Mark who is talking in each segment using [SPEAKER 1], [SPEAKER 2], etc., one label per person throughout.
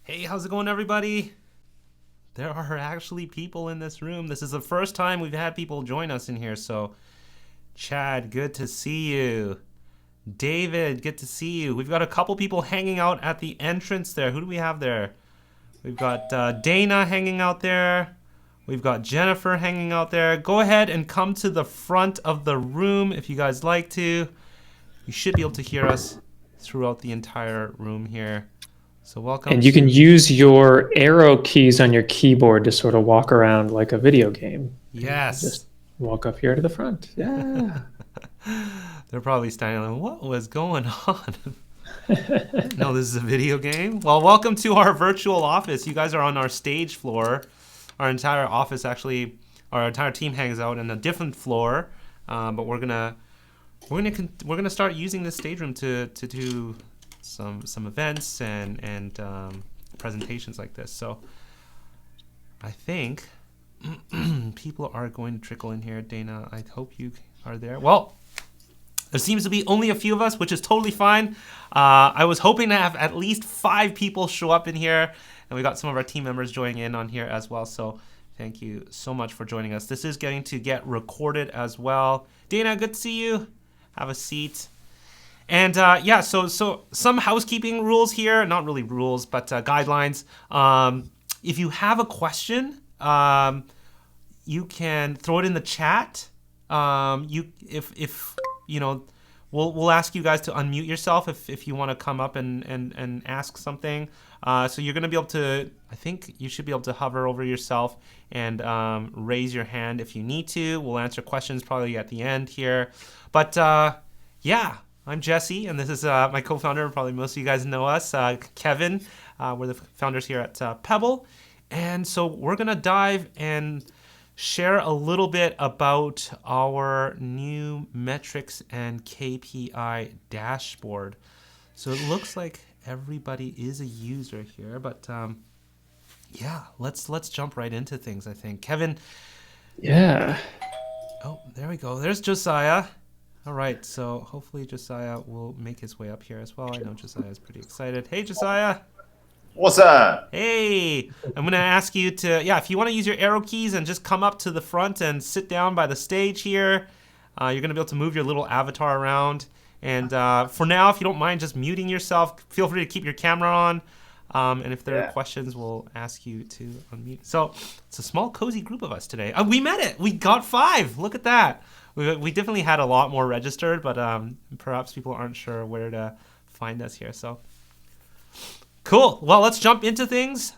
[SPEAKER 1] Hey, how's it going, everybody? There are actually people in this room. This is the first time we've had people join us in here. So, Chad, good to see you. David, good to see you. We've got a couple people hanging out at the entrance there. Who do we have there? We've got Dana hanging out there. We've got Jennifer hanging out there. Go ahead and come to the front of the room if you guys like to. You should be able to hear us throughout the entire room here. So welcome.
[SPEAKER 2] And you can use your arrow keys on your keyboard to sort of walk around like a video game.
[SPEAKER 1] Yes.
[SPEAKER 2] Just walk up here to the front. Yeah.
[SPEAKER 1] They're probably standing like, what was going on? No, this is a video game. Well, welcome to our virtual office. You guys are on our stage floor. Our entire office, actually, our entire team hangs out in a different floor. But we're gonna start using this stage room to do some events and presentations like this. So I think people are going to trickle in here. Dana, I hope you are there. Well, there seems to be only a few of us, which is totally fine. I was hoping to have at least 5 people show up in here, and we got some of our team members joining in on here as well. So thank you so much for joining us. This is going to get recorded as well. Dana, good to see you. Have a seat. And yeah, so some housekeeping rules here, not really rules, but guidelines. If you have a question, you can throw it in the chat. If you know, we'll ask you guys to unmute yourself if you want to come up and ask something. So you're gonna be able to, I think you should be able to hover over yourself and raise your hand if you need to. We'll answer questions probably at the end here. But yeah, I'm Jesse, and this is my co-founder. Probably most of you guys know us, Kevin. We're the founders here at Pebble. And so we're gonna dive and share a little bit about our new metrics and KPI dashboard. So it looks like everybody is a user here, but yeah, let's jump right into things, I think. Kevin.
[SPEAKER 2] Yeah.
[SPEAKER 1] Oh, there we go. There's Josiah. All right, so hopefully Josiah will make his way up here as well. I know Josiah is pretty excited. Hey, Josiah.
[SPEAKER 3] What's up?
[SPEAKER 1] Hey, I'm going to ask you to, yeah, if you want to use your arrow keys and just come up to the front and sit down by the stage here, you're going to be able to move your little avatar around. And for now, if you don't mind just muting yourself, feel free to keep your camera on. And if there are questions, we'll ask you to unmute. So it's a small, cozy group of us today. We met it. We got 5. Look at that. We definitely had a lot more registered, but perhaps people aren't sure where to find us here. So cool. Well, let's jump into things.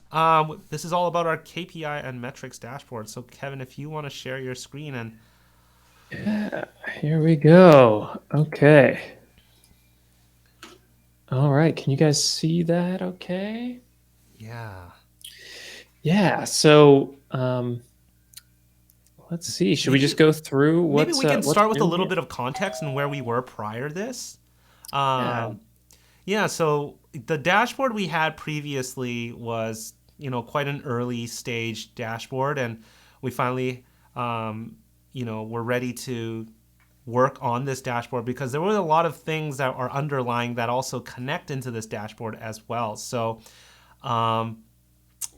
[SPEAKER 1] This is all about our KPI and Metrics Dashboard. So Kevin, if you want to share your screen and...
[SPEAKER 2] Yeah, here we go. Okay. All right. Can you guys see that okay?
[SPEAKER 1] Yeah.
[SPEAKER 2] Yeah. So let's see. Should we just go through what's...
[SPEAKER 1] Maybe we can start with a little bit of context and where we were prior to this. Yeah, so the dashboard we had previously was, quite an early stage dashboard, and we finally, were ready to work on this dashboard because there were a lot of things that are underlying that also connect into this dashboard as well. So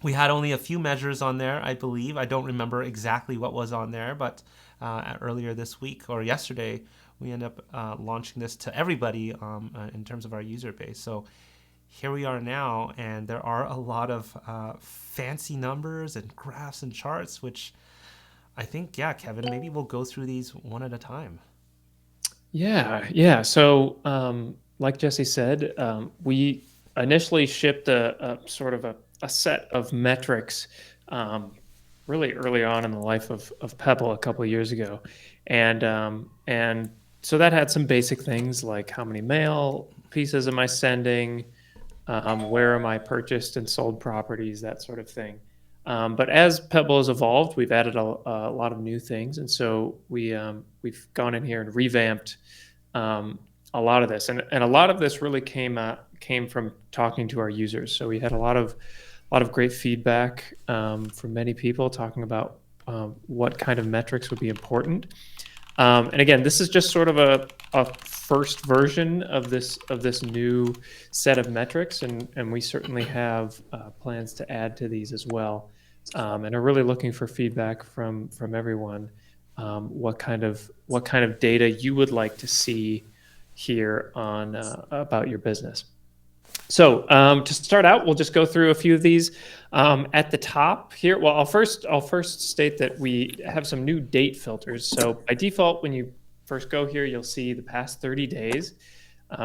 [SPEAKER 1] we had only a few measures on there, I believe. I don't remember exactly what was on there, but earlier this week or yesterday, we end up launching this to everybody in terms of our user base. So here we are now, and there are a lot of fancy numbers and graphs and charts, which I think, yeah, Kevin, maybe we'll go through these one at a time.
[SPEAKER 2] Yeah. So like Jesse said, we initially shipped a sort of a set of metrics really early on in the life of Pebble a couple of years ago. And so that had some basic things like how many mail pieces am I sending, where are my purchased and sold properties, that sort of thing. But as Pebble has evolved, we've added a lot of new things. And so we've gone in here and revamped a lot of this. And a lot of this really came from talking to our users. So we had a lot of great feedback from many people talking about what kind of metrics would be important. And again, this is just sort of a first version of this new set of metrics, and we certainly have plans to add to these as well, and are really looking for feedback from everyone. What kind of data you would like to see here on about your business. So to start out, we'll just go through a few of these. At the top here, well, I'll first state that we have some new date filters. So by default, when you first go here, you'll see the past 30 days.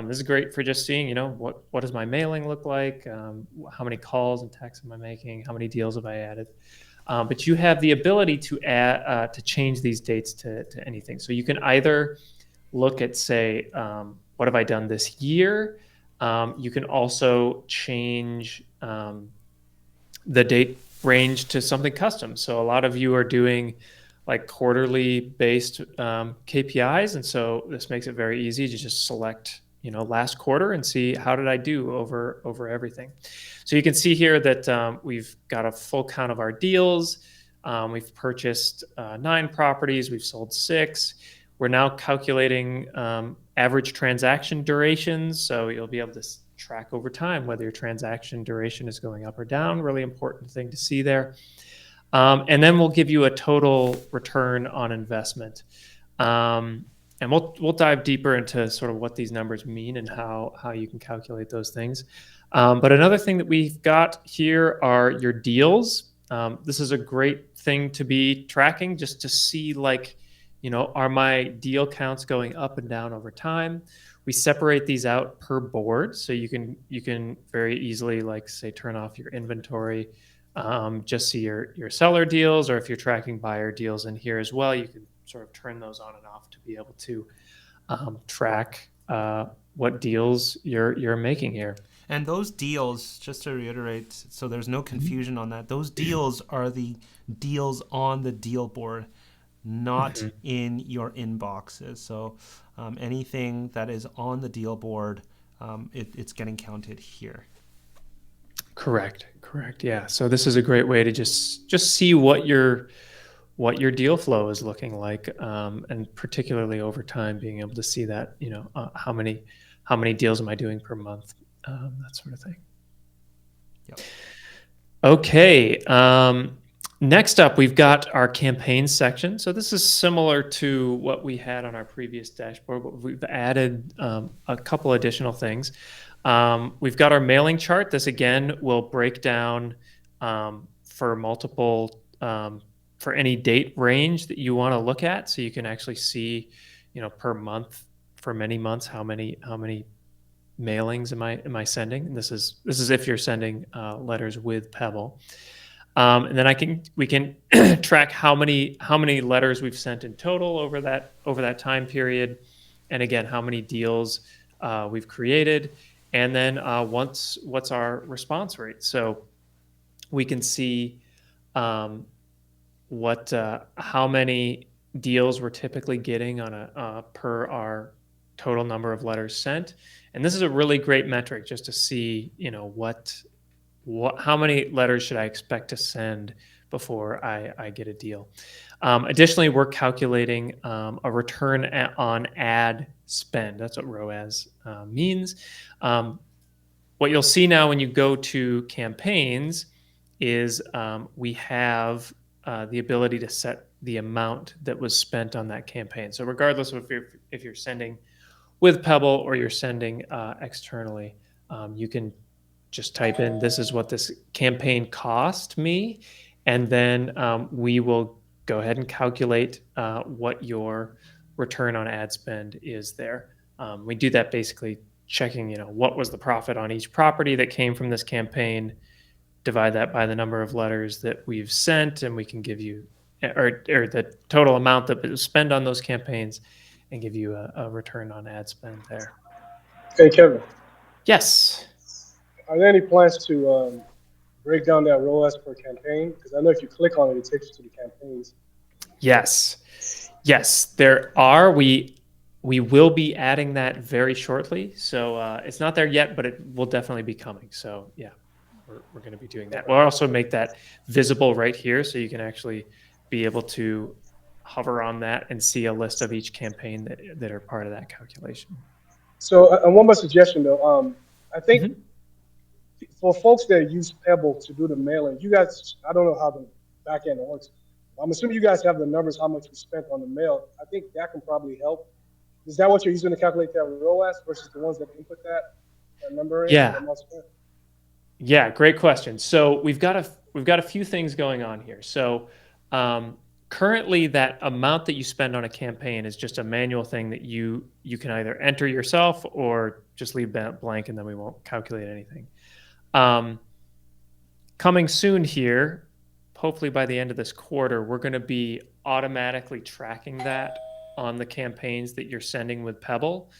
[SPEAKER 2] This is great for just seeing, what does my mailing look like? How many calls and texts am I making? How many deals have I added? But you have the ability to add to change these dates to anything. So you can either look at, say, what have I done this year? You can also change the date range to something custom. So a lot of you are doing like quarterly based KPIs. And so this makes it very easy to just select, last quarter and see how did I do over everything. So you can see here that we've got a full count of our deals. We've purchased 9 properties. We've sold 6. We're now calculating average transaction durations. So you'll be able to track over time whether your transaction duration is going up or down. Really important thing to see there. And then we'll give you a total return on investment. And we'll dive deeper into sort of what these numbers mean and how you can calculate those things. But another thing that we've got here are your deals. This is a great thing to be tracking just to see, like, are my deal counts going up and down over time? We separate these out per board, so you can very easily, like, say, turn off your inventory, just see your seller deals, or if you're tracking buyer deals in here as well, you can sort of turn those on and off to be able to track what deals you're making here.
[SPEAKER 1] And those deals, just to reiterate, so there's no confusion on that, those deals are the deals on the deal board, not in your inboxes. So anything that is on the deal board, it's getting counted here.
[SPEAKER 2] Correct. Yeah. So this is a great way to just see what your deal flow is looking like, and particularly over time, being able to see that, how many deals am I doing per month, that sort of thing.
[SPEAKER 1] Yep.
[SPEAKER 2] Okay. Next up, we've got our campaigns section. So this is similar to what we had on our previous dashboard, but we've added a couple additional things. We've got our mailing chart. This, again, will break down for multiple, for any date range that you want to look at. So you can actually see, per month, for many months, how many mailings am I sending? And this is if you're sending letters with Pebble. And then we can track how many letters we've sent in total over that time period, and again, how many deals we've created, and then what's our response rate. So we can see how many deals we're typically getting on a per our total number of letters sent, and this is a really great metric just to see how many letters should I expect to send before I get a deal. Additionally, we're calculating a return on ad spend. That's what ROAS means. What you'll see now when you go to campaigns is we have the ability to set the amount that was spent on that campaign. So regardless of if you're sending with Pebble or you're sending externally, you can just type in, this is what this campaign cost me, and then we will go ahead and calculate what your return on ad spend is there. We do that basically checking, what was the profit on each property that came from this campaign, divide that by the number of letters that we've sent, and we can give you, or the total amount that was spent on those campaigns, and give you a return on ad spend there.
[SPEAKER 4] Hey, Kevin.
[SPEAKER 2] Yes.
[SPEAKER 4] Are there any plans to break down that ROAS per campaign? Because I know if you click on it, it takes you to the campaigns.
[SPEAKER 2] Yes, there are. We will be adding that very shortly. So it's not there yet, but it will definitely be coming. So yeah, we're going to be doing that. We'll also make that visible right here, so you can actually be able to hover on that and see a list of each campaign that are part of that calculation.
[SPEAKER 4] So, one more suggestion though. I think
[SPEAKER 2] Mhm.
[SPEAKER 4] for folks that use Pebble to do the mailing, you guys, I don't know how the back end works. I'm assuming you guys have the numbers, how much you spent on the mail. I think that can probably help. Is that what you're using to calculate that ROAS versus the ones that input that number in, the
[SPEAKER 2] Yeah.
[SPEAKER 4] amount spent?
[SPEAKER 2] Yeah, great question. So we've got a few things going on here. So currently, that amount that you spend on a campaign is just a manual thing that you can either enter yourself or just leave that blank, and then we won't calculate anything. Um, Coming soon here, hopefully by the end of this quarter, we're going to be automatically tracking that on the campaigns that you're sending with Pebble.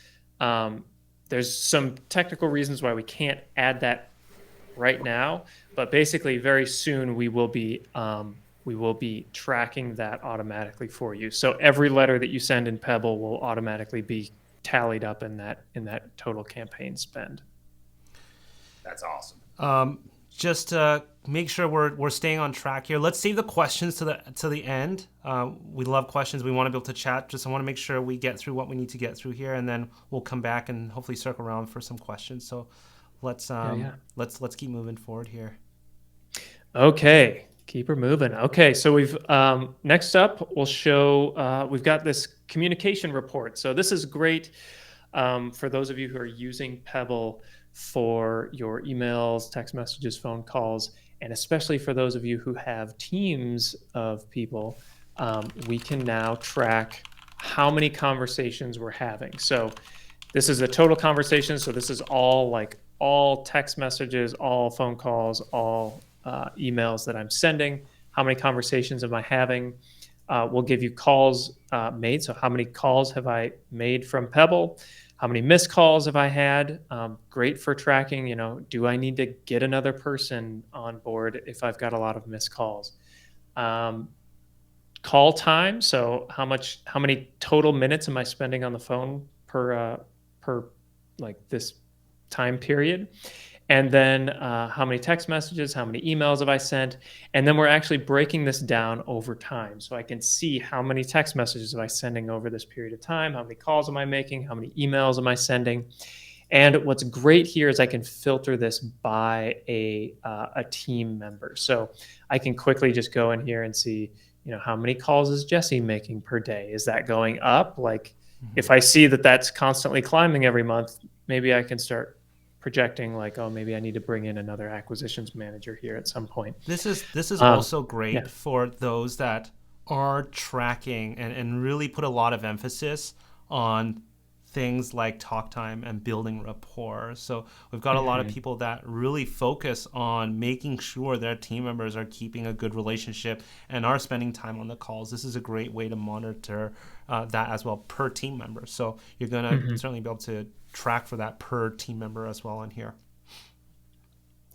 [SPEAKER 2] There's some technical reasons why we can't add that right now, but basically very soon we will be tracking that automatically for you. So every letter that you send in Pebble will automatically be tallied up in that total campaign spend.
[SPEAKER 3] That's awesome.
[SPEAKER 1] Just make sure we're staying on track here. Let's save the questions to the end. We love questions. We want to be able to chat. I want to make sure we get through what we need to get through here, and then we'll come back and hopefully circle around for some questions. So let's keep moving forward here.
[SPEAKER 2] Okay, keep her moving. Okay, so we've next up we'll show we've got this communication report. So this is great for those of you who are using Pebble for your emails, text messages, phone calls, and especially for those of you who have teams of people. We can now track how many conversations we're having. So this is a total conversation. So this is all text messages, all phone calls, all emails that I'm sending. How many conversations am I having? We'll give you calls made. So how many calls have I made from Pebble? How many missed calls have I had? Great for tracking. Do I need to get another person on board if I've got a lot of missed calls? Call time. So how many total minutes am I spending on the phone per like this time period? And then how many text messages, how many emails have I sent? And then we're actually breaking this down over time. So I can see how many text messages am I sending over this period of time, how many calls am I making, how many emails am I sending. And what's great here is I can filter this by a team member. So I can quickly just go in here and see, how many calls is Jessey making per day? Is that going up? If I see that that's constantly climbing every month, maybe I can start projecting maybe I need to bring in another acquisitions manager here at some point.
[SPEAKER 1] This is also great
[SPEAKER 2] yeah.
[SPEAKER 1] for those that are tracking and really put a lot of emphasis on things like talk time and building rapport. So we've got a lot of people that really focus on making sure their team members are keeping a good relationship and are spending time on the calls. This is a great way to monitor that as well per team member. So you're going to certainly be able to track for that per team member as well on here.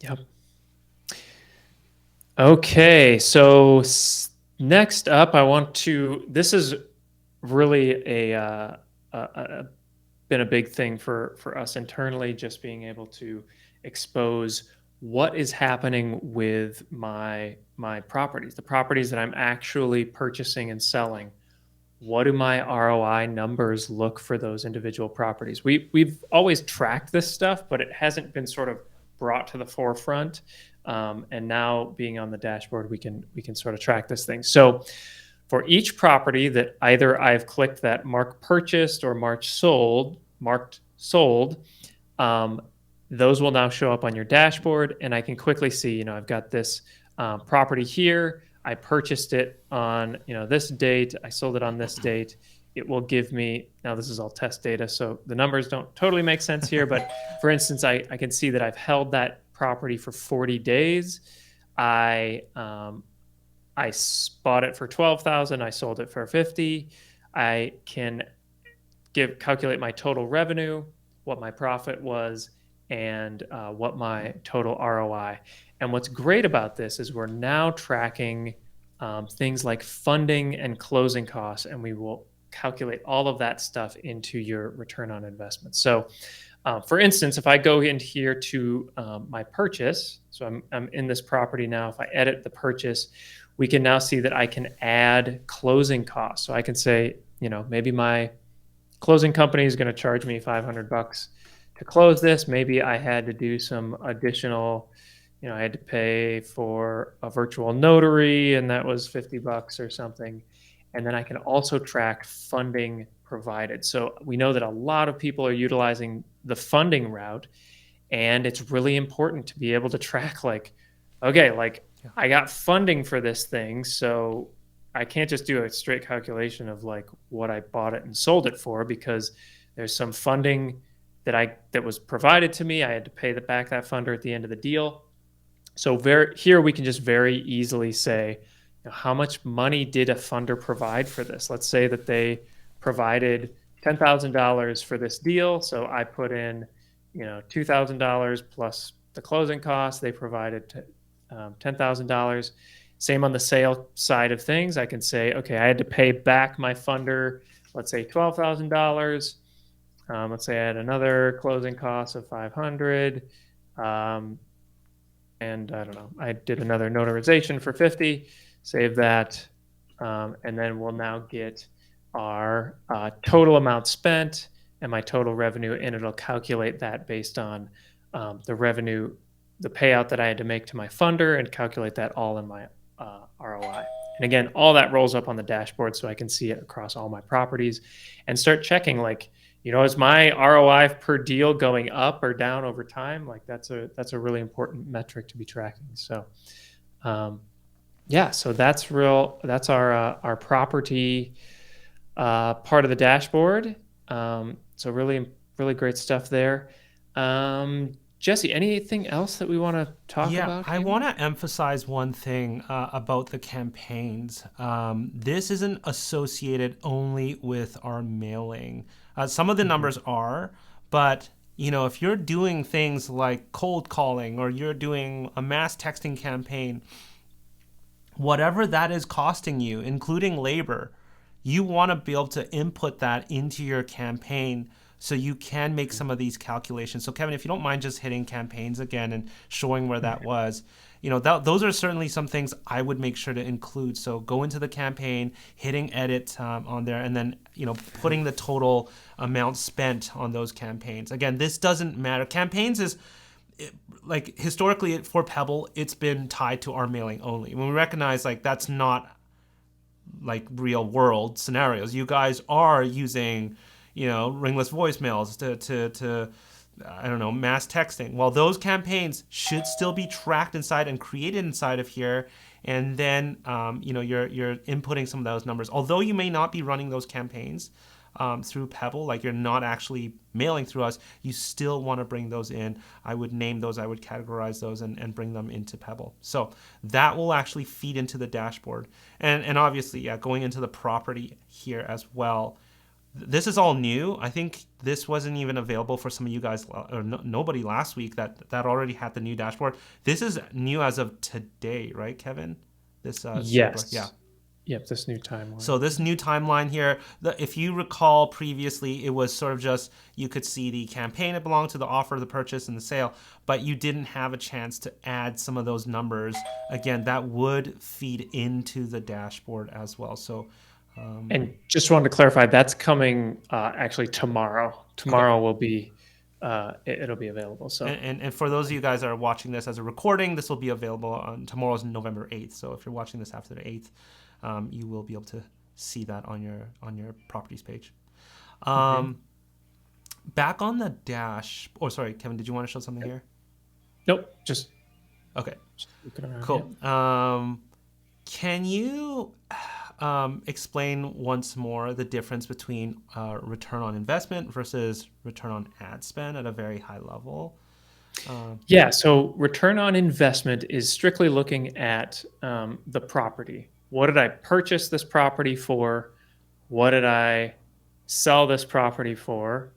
[SPEAKER 2] Yep. Okay, so next up, this is really been a big thing for us internally, just being able to expose what is happening with my properties, the properties that I'm actually purchasing and selling. What do my ROI numbers look for those individual properties? We've always tracked this stuff, but it hasn't been sort of brought to the forefront. And now being on the dashboard, we can sort of track this thing. So for each property that either I've clicked that mark purchased or marked sold, those will now show up on your dashboard, and I can quickly see, I've got this property here. I purchased it on this date. I sold it on this date. It will give me, now this is all test data, so the numbers don't totally make sense here, but for instance, I can see that I've held that property for 40 days. I bought it for $12,000. I sold it for $50,000. I can calculate my total revenue, what my profit was, and what my total ROI. And what's great about this is we're now tracking things like funding and closing costs, and we will calculate all of that stuff into your return on investment. So for instance, if I go in here to my purchase, so I'm in this property now, if I edit the purchase, we can now see that I can add closing costs. So I can say, maybe my closing company is going to charge me $500 to close this. Maybe I had to do some additional, I had to pay for a virtual notary, and that was $50 or something. And then I can also track funding provided. So we know that a lot of people are utilizing the funding route, and it's really important to be able to track, like, okay, like I got funding for this thing, so I can't just do a straight calculation of like what I bought it and sold it for, because there's some funding that was provided to me. I had to pay back that funder at the end of the deal. So here we can just very easily say, how much money did a funder provide for this? Let's say that they provided $10,000 for this deal. So I put in, $2,000 plus the closing costs. They provided $10,000. Same on the sale side of things. I can say, okay, I had to pay back my funder, let's say $12,000. Let's say I had another closing cost of $500. And I don't know, I did another notarization for $50, save that. And then we'll now get our total amount spent and my total revenue, and it'll calculate that based on the revenue, the payout that I had to make to my funder, and calculate that all in my ROI. And again, all that rolls up on the dashboard so I can see it across all my properties and start checking, like, is my ROI per deal going up or down over time? Like that's a really important metric to be tracking. So, so that's our property part of the dashboard. So really, really great stuff there. Jessey, anything else that we want to talk about?
[SPEAKER 1] Yeah, I want to emphasize one thing about the campaigns. This isn't associated only with our mailing. Some of the numbers are, but if you're doing things like cold calling or you're doing a mass texting campaign, whatever that is costing you, including labor, you want to be able to input that into your campaign so you can make some of these calculations. So Kevin, if you don't mind just hitting campaigns again and showing where that was, those are certainly some things I would make sure to include. So go into the campaign, hitting edit on there, and then putting the total amount spent on those campaigns. Again, this doesn't matter. Campaigns is like historically for Pebble, it's been tied to our mailing only. When we recognize like that's not like real world scenarios. You guys are using ringless voicemails to I don't know, mass texting. Well, those campaigns should still be tracked inside and created inside of here. And then, you're inputting some of those numbers. Although you may not be running those campaigns through Pebble, like you're not actually mailing through us, you still want to bring those in. I would name those, I would categorize those and bring them into Pebble. So that will actually feed into the dashboard. And obviously, going into the property here as well. This is all new. I think this wasn't even available for some of you guys, or nobody last week that already had the new dashboard. This is new as of today, right, Kevin? This
[SPEAKER 2] yes.
[SPEAKER 1] Yeah.
[SPEAKER 2] Yep, this new timeline.
[SPEAKER 1] So this new timeline here, if you recall previously, it was sort of just you could see the campaign it belonged to, the offer, the purchase, and the sale, but you didn't have a chance to add some of those numbers. Again, that would feed into the dashboard as well. So.
[SPEAKER 2] And just wanted to clarify, that's coming actually tomorrow. Tomorrow will be, it'll be available. So
[SPEAKER 1] and for those of you guys that are watching this as a recording, this will be available on tomorrow's November 8th. So if you're watching this after the 8th, you will be able to see that on your properties page. Back on the dash. Oh, sorry, Kevin, did you want to show something here?
[SPEAKER 2] Nope. Just
[SPEAKER 1] okay.
[SPEAKER 2] Just looking around,
[SPEAKER 1] cool.
[SPEAKER 2] Yeah.
[SPEAKER 1] Can you explain once more the difference between return on investment versus return on ad spend at a very high level?
[SPEAKER 2] So return on investment is strictly looking at the property. What did I purchase this property for? What did I sell this property for?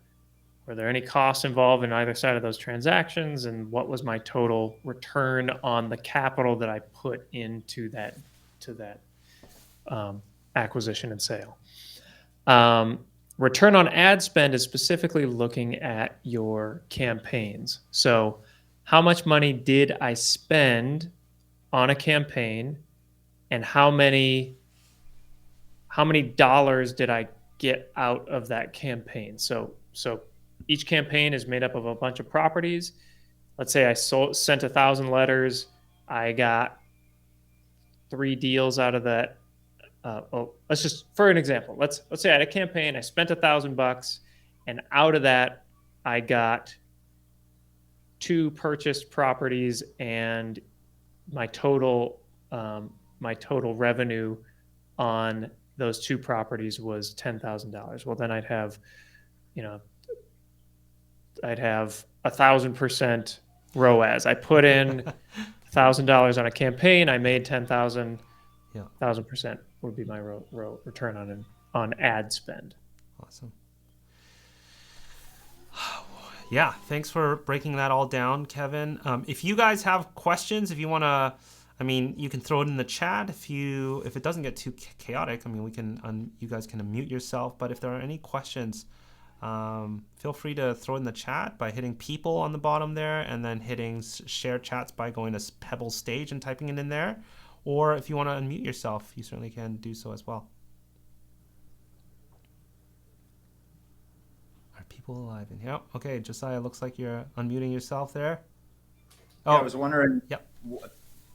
[SPEAKER 2] Were there any costs involved in either side of those transactions? And what was my total return on the capital that I put into that acquisition and sale? Return on ad spend is specifically looking at your campaigns. So how much money did I spend on a campaign, and how many dollars did I get out of that campaign. So each campaign is made up of a bunch of properties. Let's say I sent 1,000 letters. I got 3 deals out of that. Let's just, for an example, let's say I had a campaign. I spent $1,000, and out of that, I got 2 purchased properties, and my total revenue on those 2 properties was $10,000. Well, then I'd have 1,000% ROAS. I put in $1,000 on a campaign. I made 10,000.
[SPEAKER 1] Yeah.
[SPEAKER 2] 1,000% would be my return on ad spend.
[SPEAKER 1] Awesome. Yeah, thanks for breaking that all down, Kevin. If you guys have questions, if you want to, you can throw it in the chat. If it doesn't get too chaotic, you guys can unmute yourself. But if there are any questions, feel free to throw it in the chat by hitting people on the bottom there, and then hitting share chats by going to Pebble Stage and typing it in there. Or if you want to unmute yourself, you certainly can do so as well. Are people alive in here? Oh, okay, Josiah, looks like you're unmuting yourself there.
[SPEAKER 3] Oh, yeah, I was wondering,
[SPEAKER 1] yep.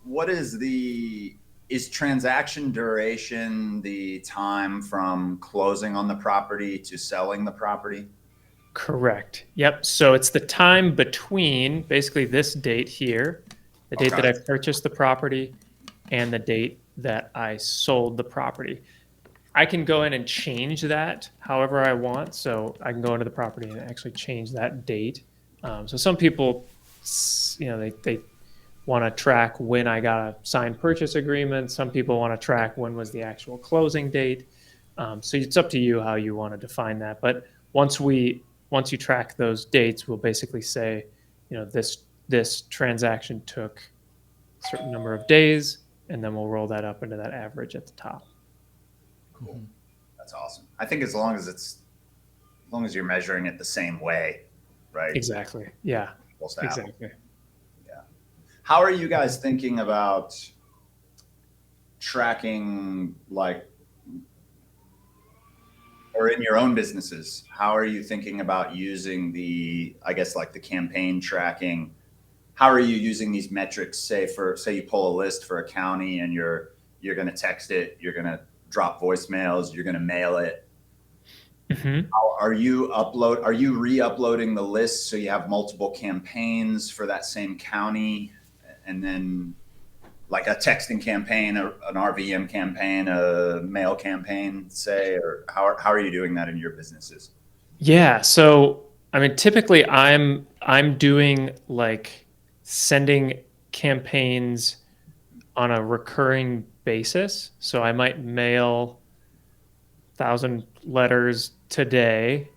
[SPEAKER 3] What is transaction duration the time from closing on the property to selling the property?
[SPEAKER 2] Correct. Yep. So it's the time between basically this date here, the date that I purchased the property, and the date that I sold the property. I can go in and change that however I want. So I can go into the property and actually change that date. So some people, they want to track when I got a signed purchase agreement. Some people want to track when was the actual closing date. So it's up to you how you want to define that. But once you track those dates, we'll basically say, this transaction took a certain number of days, and then we'll roll that up into that average at the top.
[SPEAKER 3] Cool. That's awesome. I think as long as you're measuring it the same way, right?
[SPEAKER 2] Exactly. Yeah. Exactly.
[SPEAKER 3] Yeah. How are you guys thinking about tracking, or in your own businesses? How are you thinking about using the campaign tracking? How are you using these metrics? Say you pull a list for a county and you're going to text it, you're going to drop voicemails, you're going to mail it.
[SPEAKER 2] Mm-hmm.
[SPEAKER 3] Are you re-uploading the list so you have multiple campaigns for that same county, and then like a texting campaign, an RVM campaign, a mail campaign, say, or how are you doing that in your businesses?
[SPEAKER 2] Yeah. So, typically I'm doing sending campaigns on a recurring basis. So I might mail 1,000 letters today,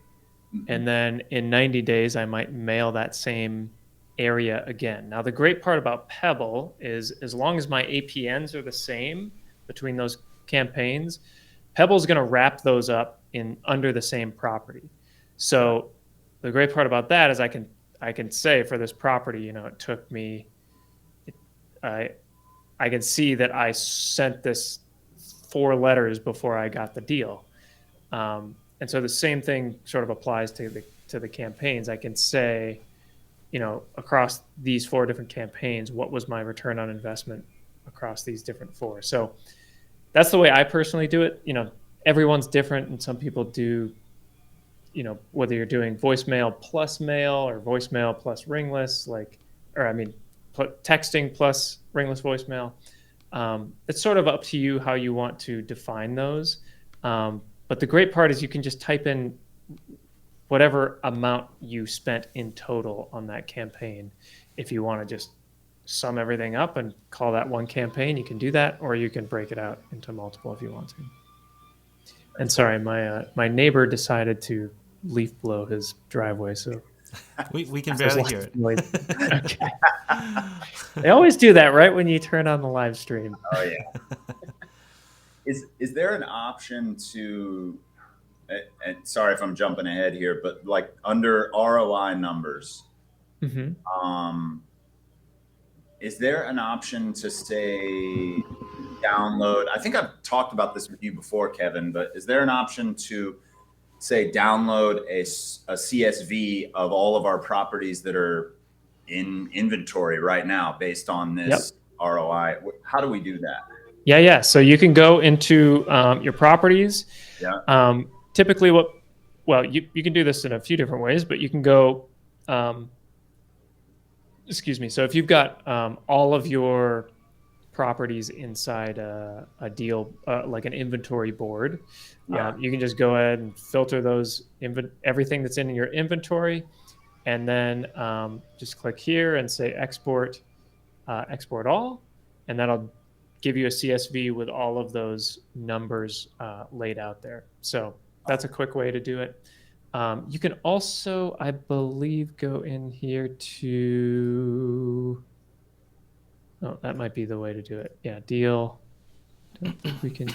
[SPEAKER 2] and then in 90 days, I might mail that same area again. Now, the great part about Pebble is as long as my APNs are the same between those campaigns, Pebble's going to wrap those up under the same property. So the great part about that is I can say for this property, it took me, I can see that I sent this 4 letters before I got the deal. And so the same thing sort of applies to the campaigns. I can say, across these 4 different campaigns, what was my return on investment across these different 4? So that's the way I personally do it. Everyone's different, and some people do, whether you're doing voicemail plus mail or voicemail plus ringless, texting plus ringless voicemail. It's sort of up to you how you want to define those. But the great part is you can just type in whatever amount you spent in total on that campaign. If you want to just sum everything up and call that one campaign, you can do that, or you can break it out into multiple if you want to. And sorry, my neighbor decided to leaf blow his driveway, so
[SPEAKER 1] we can barely hear it.
[SPEAKER 2] Okay. They always do that right when you turn on the live stream.
[SPEAKER 3] Oh yeah. Is there an option to, and sorry if I'm jumping ahead here, but under ROI numbers,
[SPEAKER 2] mm-hmm.
[SPEAKER 3] Is there an option to say download? I think I've talked about this with you before, Kevin, but is there an option to say download a CSV of all of our properties that are in inventory right now based on this ROI? How do we do that?
[SPEAKER 2] Yeah. So you can go into your properties.
[SPEAKER 3] Yeah.
[SPEAKER 2] Typically you can do this in a few different ways, but you can go, excuse me. So if you've got all of your properties inside a deal, like an inventory board, you can just go ahead and filter those, everything that's in your inventory, and then just click here and say export all, and that'll give you a CSV with all of those numbers laid out there. So that's a quick way to do it. You can also, I believe, go in here to, oh, that might be the way to do it. Yeah, deal. Don't think we can.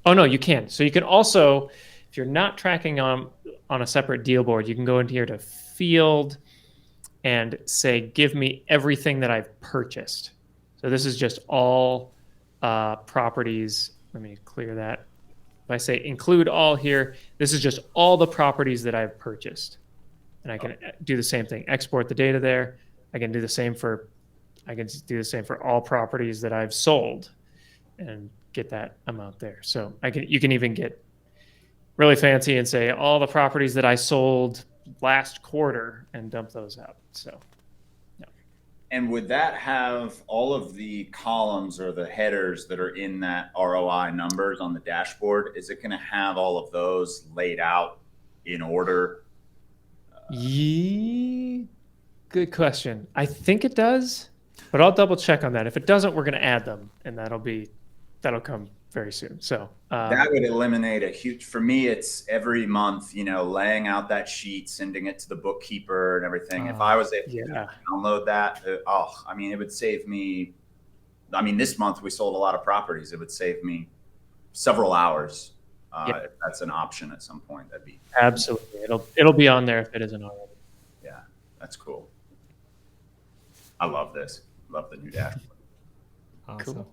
[SPEAKER 2] Oh, no, you can. So you can also, if you're not tracking on a separate deal board, you can go into here to field and say, give me everything that I've purchased. So this is just all properties. Let me clear that. If I say include all here, this is just all the properties that I've purchased. And I can do the same thing, export the data there. I can do the same for all properties that I've sold and get that amount there. So you can even get really fancy and say all the properties that I sold last quarter and dump those out. So, yeah.
[SPEAKER 3] And would that have all of the columns or the headers that are in that ROI numbers on the dashboard? Is it going to have all of those laid out in order?
[SPEAKER 2] Good question. I think it does, but I'll double check on that. If it doesn't, we're going to add them, and that'll come very soon. So
[SPEAKER 3] that would eliminate a huge, for me, it's every month, laying out that sheet, sending it to the bookkeeper and everything. If I was able to download that, it would save me. This month we sold a lot of properties. It would save me several hours. If that's an option at some point, that'd be
[SPEAKER 2] absolutely. It'll be on there if it isn't already.
[SPEAKER 3] Yeah, that's cool. I love this. Love the new dashboard.
[SPEAKER 1] Awesome.
[SPEAKER 2] Cool.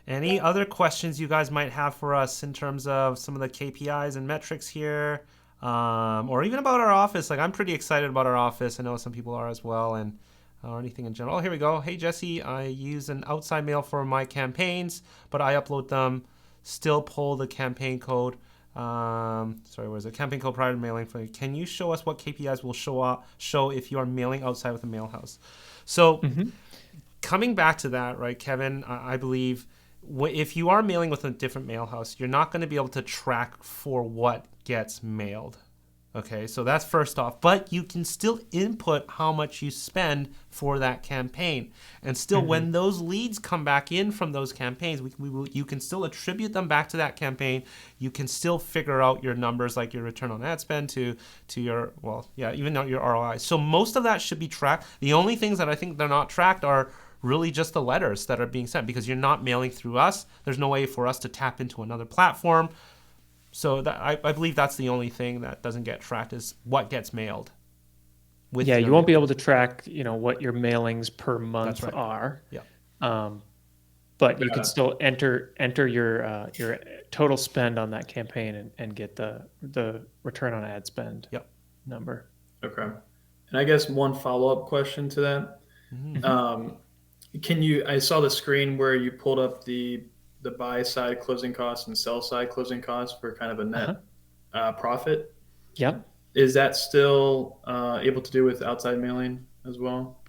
[SPEAKER 1] Any other questions you guys might have for us in terms of some of the KPIs and metrics here, or even about our office? Like, I'm pretty excited about our office. I know some people are as well, or anything in general. Oh, here we go. Hey, Jessey, I use an outside mail for my campaigns, but I upload them, still pull the campaign code. Where is it? Campaign code prior to mailing. Can you show us what KPIs will show if you are mailing outside with a mail house? So coming back to that, right, Kevin, I believe if you are mailing with a different mail house, you're not going to be able to track for what gets mailed. Okay, so that's first off. But you can still input how much you spend for that campaign. And still, when those leads come back in from those campaigns, you can still attribute them back to that campaign. You can still figure out your numbers, like your return on ad spend to your, even your ROI. So most of that should be tracked. The only things that I think they're not tracked are really just the letters that are being sent, because you're not mailing through us. There's no way for us to tap into another platform. So I believe that's the only thing that doesn't get tracked is what gets mailed.
[SPEAKER 2] You won't be able to track, what your mailings per month are.
[SPEAKER 1] Yeah.
[SPEAKER 2] But you can still enter your total spend on that campaign and get the return on ad spend number.
[SPEAKER 5] Okay. And I guess one follow-up question to that. I saw the screen where you pulled up the buy side closing costs and sell side closing costs for kind of a net profit.
[SPEAKER 2] Yep.
[SPEAKER 5] Is that still able to do with outside mailing as well?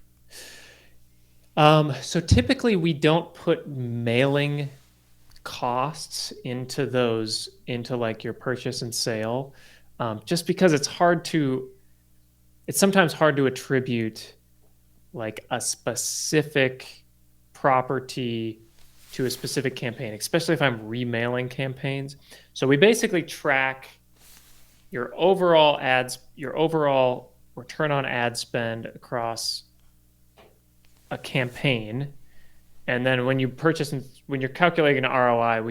[SPEAKER 2] So typically we don't put mailing costs into like your purchase and sale, just because it's sometimes hard to attribute like a specific property to a specific campaign, especially if I'm remailing campaigns. So we basically track your overall return on ad spend across a campaign. And then when you're calculating an ROI,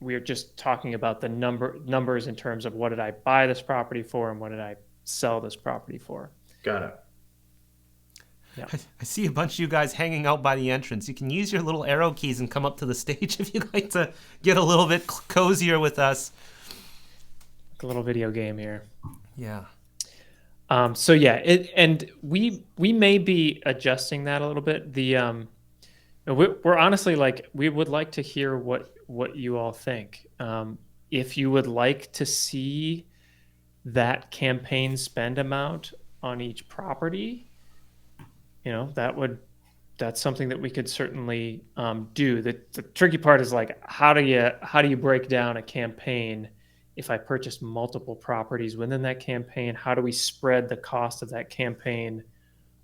[SPEAKER 2] we are just talking about the numbers in terms of what did I buy this property for and what did I sell this property for.
[SPEAKER 5] Got it.
[SPEAKER 1] I see a bunch of you guys hanging out by the entrance. You can use your little arrow keys and come up to the stage if you'd like to get a little bit cozier with us.
[SPEAKER 2] Like a little video game here.
[SPEAKER 1] Yeah.
[SPEAKER 2] So yeah, and we may be adjusting that a little bit. We're honestly like, we would like to hear what you all think. If you would like to see that campaign spend amount on each property, that's something that we could certainly do. The tricky part is like, how do you break down a campaign? If I purchase multiple properties within that campaign, how do we spread the cost of that campaign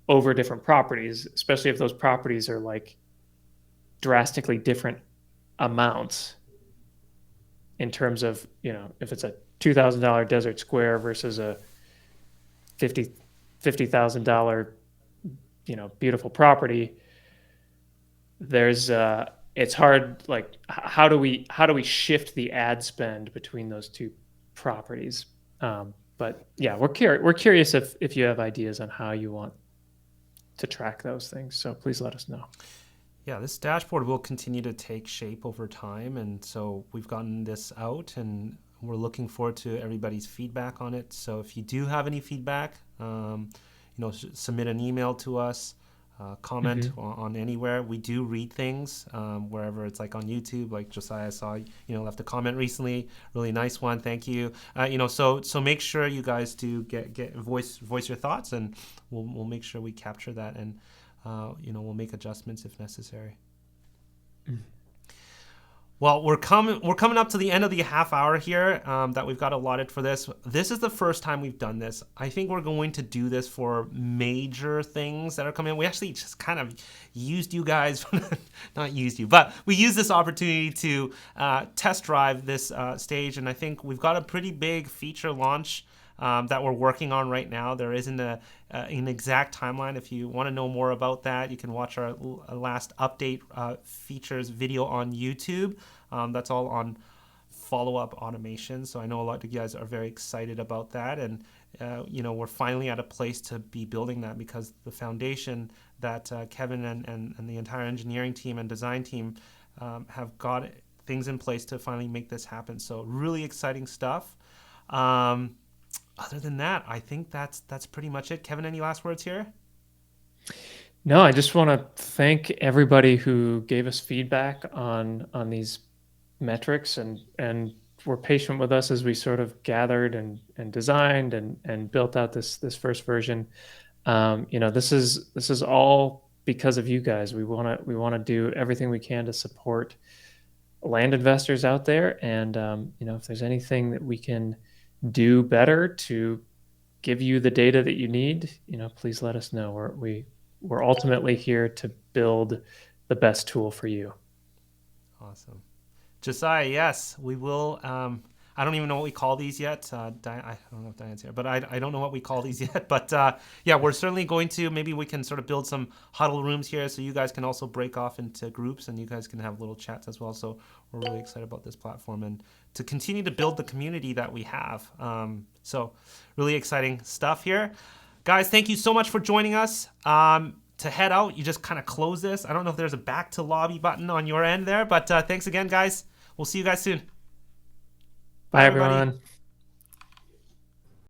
[SPEAKER 2] over different properties, especially if those properties are like drastically different amounts in terms of, if it's a $2,000 desert square versus a $50,000, beautiful property. It's hard. Like, how do we shift the ad spend between those two properties? But yeah, we're curious if you have ideas on how you want to track those things. So please let us know.
[SPEAKER 1] Yeah, this dashboard will continue to take shape over time, and so we've gotten this out, and we're looking forward to everybody's feedback on it. So if you do have any feedback, submit an email to us. Comment on anywhere. We do read things wherever it's like on YouTube, like Josiah saw, left a comment recently. Really nice one. Thank you. So make sure you guys do get voice your thoughts, and we'll make sure we capture that, and we'll make adjustments if necessary. Well, we're coming up to the end of the half hour here that we've got allotted for this. This is the first time we've done this. I think we're going to do this for major things that are coming. We actually just kind of used you guys, not used you, but we used this opportunity to test drive this stage, and I think we've got a pretty big feature launch that we're working on right now. There isn't an exact timeline. If you want to know more about that, you can watch our last update features video on YouTube. That's all on follow-up automation. So I know a lot of you guys are very excited about that, and we're finally at a place to be building that, because the foundation that Kevin and the entire engineering team and design team have got things in place to finally make this happen. So really exciting stuff. Other than that, I think that's pretty much it. Kevin, any last words here?
[SPEAKER 2] No, I just want to thank everybody who gave us feedback on these metrics and were patient with us as we sort of gathered and designed and built out this first version. This is all because of you guys. We want to do everything we can to support land investors out there, and if there's anything that we can do better to give you the data that you need, please let us know. We're ultimately here to build the best tool for you.
[SPEAKER 1] Awesome. Josiah, yes, we will. I don't even know what we call these yet. I don't know if Diane's here, but I don't know what we call these yet. But yeah, we're certainly going to. Maybe we can sort of build some huddle rooms here, so you guys can also break off into groups, and you guys can have little chats as well. So we're really excited about this platform and to continue to build the community that we have. So really exciting stuff here. Guys, thank you so much for joining us. To head out, you just kind of close this. I don't know if there's a back to lobby button on your end there, but thanks again, guys. We'll see you guys soon.
[SPEAKER 2] Bye everyone.